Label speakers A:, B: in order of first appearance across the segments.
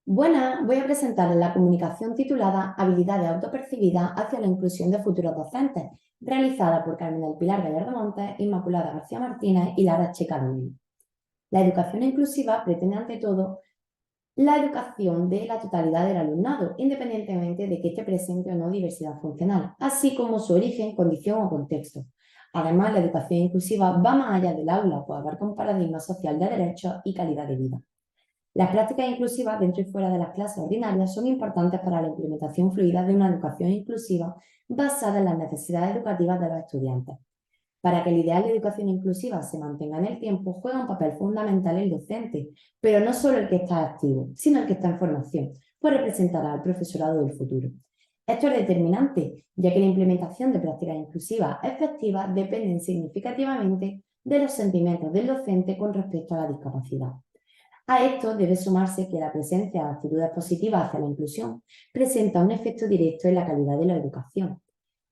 A: Buenas, voy a presentarles la comunicación titulada Habilidades autopercibidas hacia la inclusión de futuros docentes, realizada por Carmen del Pilar Gallardo Montes, Inmaculada García Martínez y Lara Checa Domínguez. La educación inclusiva pretende ante todo la educación de la totalidad del alumnado, independientemente de que esté presente o no diversidad funcional, así como su origen, condición o contexto. Además, la educación inclusiva va más allá del aula, pues abarca un paradigma social de derechos y calidad de vida. Las prácticas inclusivas dentro y fuera de las clases ordinarias son importantes para la implementación fluida de una educación inclusiva basada en las necesidades educativas de los estudiantes. Para que el ideal de educación inclusiva se mantenga en el tiempo, juega un papel fundamental el docente, pero no solo el que está activo, sino el que está en formación, pues representará al profesorado del futuro. Esto es determinante, ya que la implementación de prácticas inclusivas efectivas dependen significativamente de los sentimientos del docente con respecto a la discapacidad. A esto debe sumarse que la presencia de actitudes positivas hacia la inclusión presenta un efecto directo en la calidad de la educación.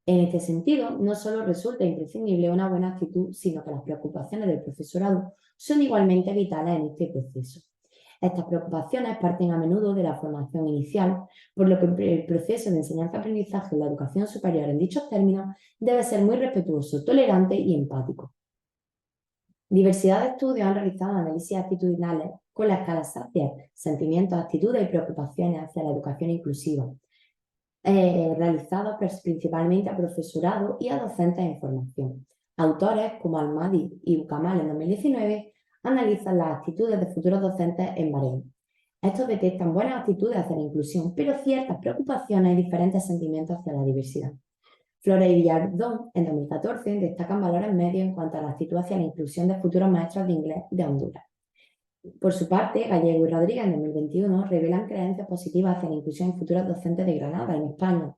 A: En este sentido, no solo resulta imprescindible una buena actitud, sino que las preocupaciones del profesorado son igualmente vitales en este proceso. Estas preocupaciones parten a menudo de la formación inicial, por lo que el proceso de enseñanza-aprendizaje en la educación superior en dichos términos debe ser muy respetuoso, tolerante y empático. Diversidad de estudios han realizado análisis actitudinales con la escala Sapiens, sentimientos, actitudes y preocupaciones hacia la educación inclusiva, realizados principalmente a profesorado y a docentes en formación. Autores como Almadi y Bucamal en 2019 analizan las actitudes de futuros docentes en Bahrein. Estos detectan buenas actitudes hacia la inclusión, pero ciertas preocupaciones y diferentes sentimientos hacia la diversidad. Flores y Villardón, en 2014, destacan valores medios en cuanto a la actitud hacia la inclusión de futuros maestros de inglés de Honduras. Por su parte, Gallego y Rodríguez, en 2021, revelan creencias positivas hacia la inclusión en futuros docentes de Granada, en España.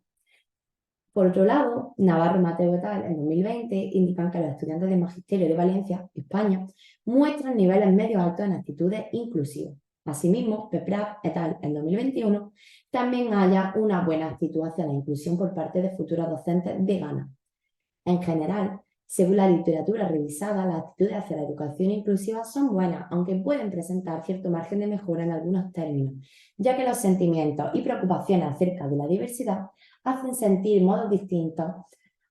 A: Por otro lado, Navarro, Mateo et al., en 2020, indican que los estudiantes de Magisterio de Valencia, España, muestran niveles medios altos en actitudes inclusivas. Asimismo, Pepraf et al., en 2021, también halla una buena actitud hacia la inclusión por parte de futuros docentes de Ghana. En general, según la literatura revisada, las actitudes hacia la educación inclusiva son buenas, aunque pueden presentar cierto margen de mejora en algunos términos, ya que los sentimientos y preocupaciones acerca de la diversidad hacen sentir modos distintos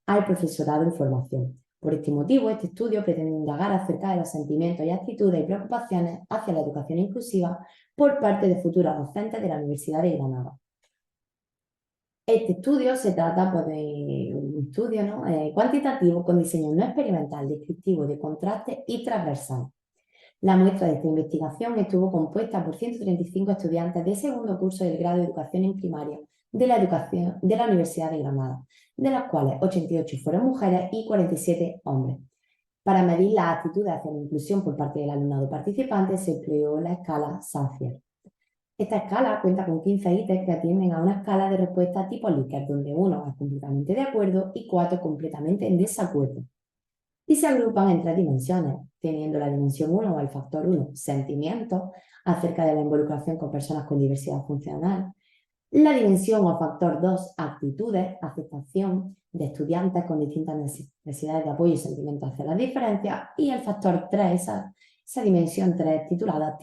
A: al profesorado en formación. Por este motivo, este estudio pretende indagar acerca de los sentimientos y actitudes y preocupaciones hacia la educación inclusiva por parte de futuros docentes de la Universidad de Granada. Este estudio se trata de un estudio cuantitativo con diseño no experimental, descriptivo, de contraste y transversal. La muestra de esta investigación estuvo compuesta por 135 estudiantes de segundo curso del grado de Educación en Primaria de la Universidad de Granada, de las cuales 88 fueron mujeres y 47 hombres. Para medir las actitudes hacia la inclusión por parte del alumnado participante se empleó la escala Safier. Esta escala cuenta con 15 ítems que atienden a una escala de respuesta tipo Likert, donde 1 es completamente de acuerdo y 4 completamente en desacuerdo. Y se agrupan en 3 dimensiones, teniendo la dimensión 1 o el factor 1, sentimientos, acerca de la involucración con personas con diversidad funcional. La dimensión o factor 2, actitudes, aceptación de estudiantes con distintas necesidades de apoyo y sentimientos hacia las diferencias. Y el factor 3, esa dimensión 3, titulada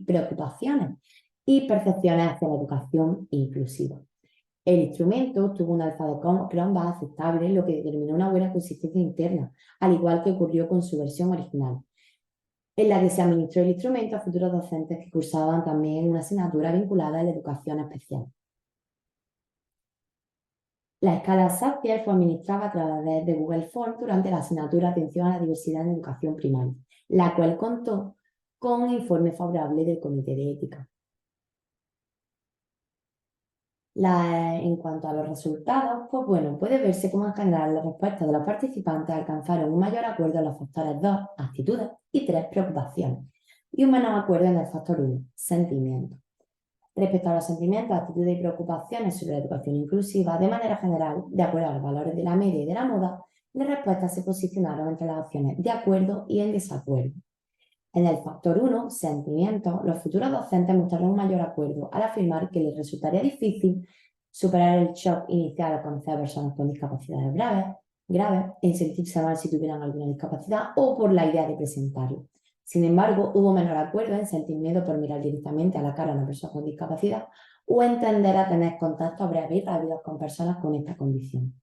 A: preocupaciones y percepciones hacia la educación inclusiva. El instrumento tuvo un alfa de Cronbach aceptable, lo que determinó una buena consistencia interna, al igual que ocurrió con su versión original, en la que se administró el instrumento a futuros docentes que cursaban también una asignatura vinculada a la educación especial. La escala Sapiens fue administrada a través de Google Forms durante la asignatura Atención a la Diversidad en Educación Primaria, la cual contó con un informe favorable del Comité de Ética. En cuanto a los resultados, pues bueno, puede verse cómo en general las respuestas de los participantes alcanzaron un mayor acuerdo en los factores 2, actitudes, y 3, preocupaciones, y un menor acuerdo en el factor 1, sentimientos. Respecto a los sentimientos, actitudes y preocupaciones sobre la educación inclusiva, de manera general, de acuerdo a los valores de la media y de la moda, las respuestas se posicionaron entre las opciones de acuerdo y en desacuerdo. En el factor 1, sentimientos, los futuros docentes mostraron un mayor acuerdo al afirmar que les resultaría difícil superar el shock inicial al conocer a personas con discapacidades graves, en sentirse mal si tuvieran alguna discapacidad o por la idea de presentarlo. Sin embargo, hubo menor acuerdo en sentir miedo por mirar directamente a la cara a una persona con discapacidad o en tender a tener contactos breves y rápidos con personas con esta condición.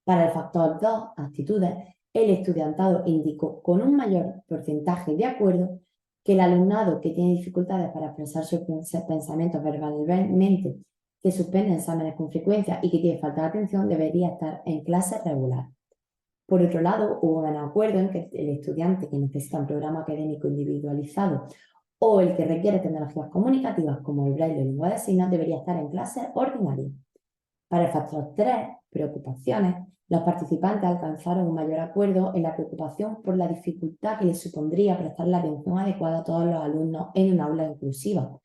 A: Para el factor 2, actitudes, el estudiantado indicó con un mayor porcentaje de acuerdo que el alumnado que tiene dificultades para expresar sus pensamientos verbalmente, que suspende exámenes con frecuencia y que tiene falta de atención, debería estar en clase regular. Por otro lado, hubo un acuerdo en que el estudiante que necesita un programa académico individualizado o el que requiere tecnologías comunicativas como el braille o lengua de signos debería estar en clase ordinaria. Para el factor 3, preocupaciones, los participantes alcanzaron un mayor acuerdo en la preocupación por la dificultad que les supondría prestar la atención adecuada a todos los alumnos en un aula inclusiva,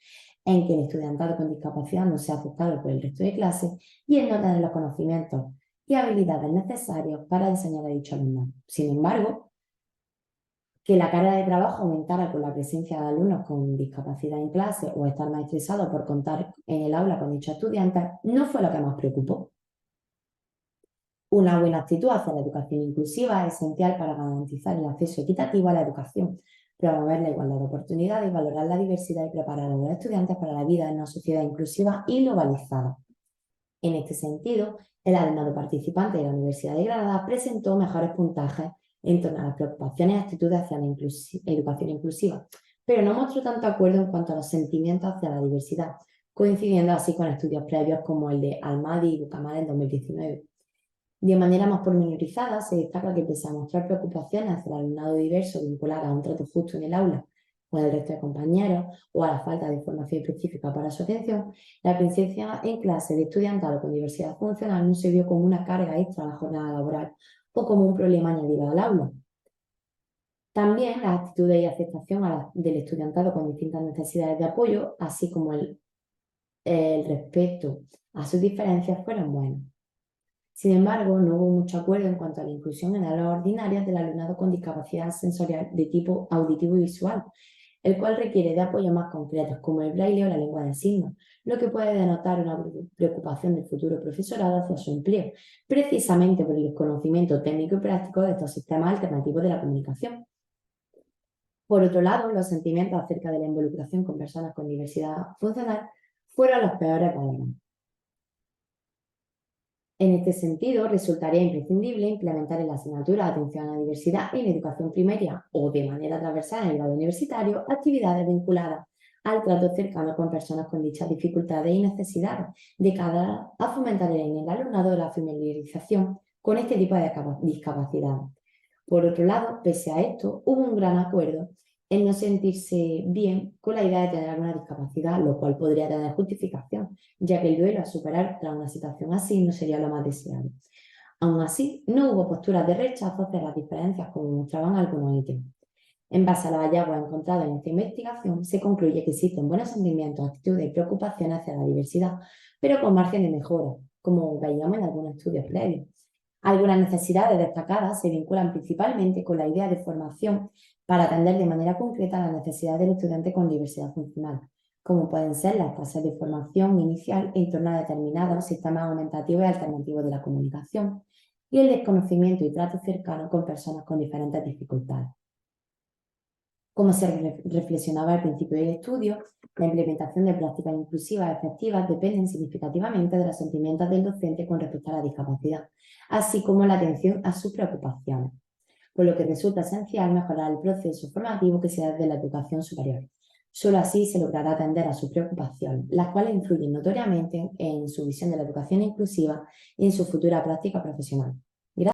A: en que el estudiantado con discapacidad no sea afectado por el resto de clase y en no tener los conocimientos y habilidades necesarios para enseñar a dicho alumno. Sin embargo, que la carga de trabajo aumentara con la presencia de alumnos con discapacidad en clase o estar más estresados por contar en el aula con dichos estudiantes no fue lo que más preocupó. Una buena actitud hacia la educación inclusiva es esencial para garantizar el acceso equitativo a la educación, promover la igualdad de oportunidades, valorar la diversidad y preparar a los estudiantes para la vida en una sociedad inclusiva y globalizada. En este sentido, el alumnado participante de la Universidad de Granada presentó mejores puntajes en torno a las preocupaciones y actitudes hacia la educación inclusiva, pero no mostró tanto acuerdo en cuanto a los sentimientos hacia la diversidad, coincidiendo así con estudios previos como el de Almadi y Bucamal en 2019. De manera más pormenorizada, se destaca que pese a mostrar preocupaciones hacia el alumnado diverso vinculado a un trato justo en el aula con el resto de compañeros o a la falta de formación específica para su atención, la presencia en clase de estudiantado con diversidad funcional no se vio como una carga extra a la jornada laboral o como un problema añadido al aula. También las actitudes y aceptación del estudiantado con distintas necesidades de apoyo, así como el respeto a sus diferencias, fueron buenos. Sin embargo, no hubo mucho acuerdo en cuanto a la inclusión en aulas ordinarias del alumnado con discapacidad sensorial de tipo auditivo y visual, el cual requiere de apoyos más concretos como el braille o la lengua de signos, lo que puede denotar una preocupación del futuro profesorado hacia su empleo, precisamente por el desconocimiento técnico y práctico de estos sistemas alternativos de la comunicación. Por otro lado, los sentimientos acerca de la involucración con personas con diversidad funcional fueron los peores valorados. En este sentido, resultaría imprescindible implementar en la asignatura de atención a la diversidad en educación primaria o de manera transversal en el grado universitario actividades vinculadas al trato cercano con personas con dichas dificultades y necesidades, de cara a fomentar en el alumnado la familiarización con este tipo de discapacidad. Por otro lado, pese a esto, hubo un gran acuerdo en no sentirse bien con la idea de tener alguna discapacidad, lo cual podría tener justificación, ya que el duelo a superar tras una situación así no sería lo más deseable. Aún así, no hubo posturas de rechazo hacia las diferencias como mostraban algunos ítems. En base a los hallazgos encontrados en esta investigación, se concluye que existen buenos sentimientos, actitudes y preocupaciones hacia la diversidad, pero con margen de mejora, como veíamos en algunos estudios previos. Algunas necesidades destacadas se vinculan principalmente con la idea de formación para atender de manera concreta las necesidades del estudiante con diversidad funcional, como pueden ser las tasas de formación inicial en torno a determinados sistemas aumentativos y alternativos de la comunicación y el desconocimiento y trato cercano con personas con diferentes dificultades. Como se reflexionaba al principio del estudio, la implementación de prácticas inclusivas efectivas dependen significativamente de los sentimientos del docente con respecto a la discapacidad, así como la atención a sus preocupaciones, por lo que resulta esencial mejorar el proceso formativo que se da desde la educación superior. Solo así se logrará atender a sus preocupaciones, las cuales influyen notoriamente en su visión de la educación inclusiva y en su futura práctica profesional.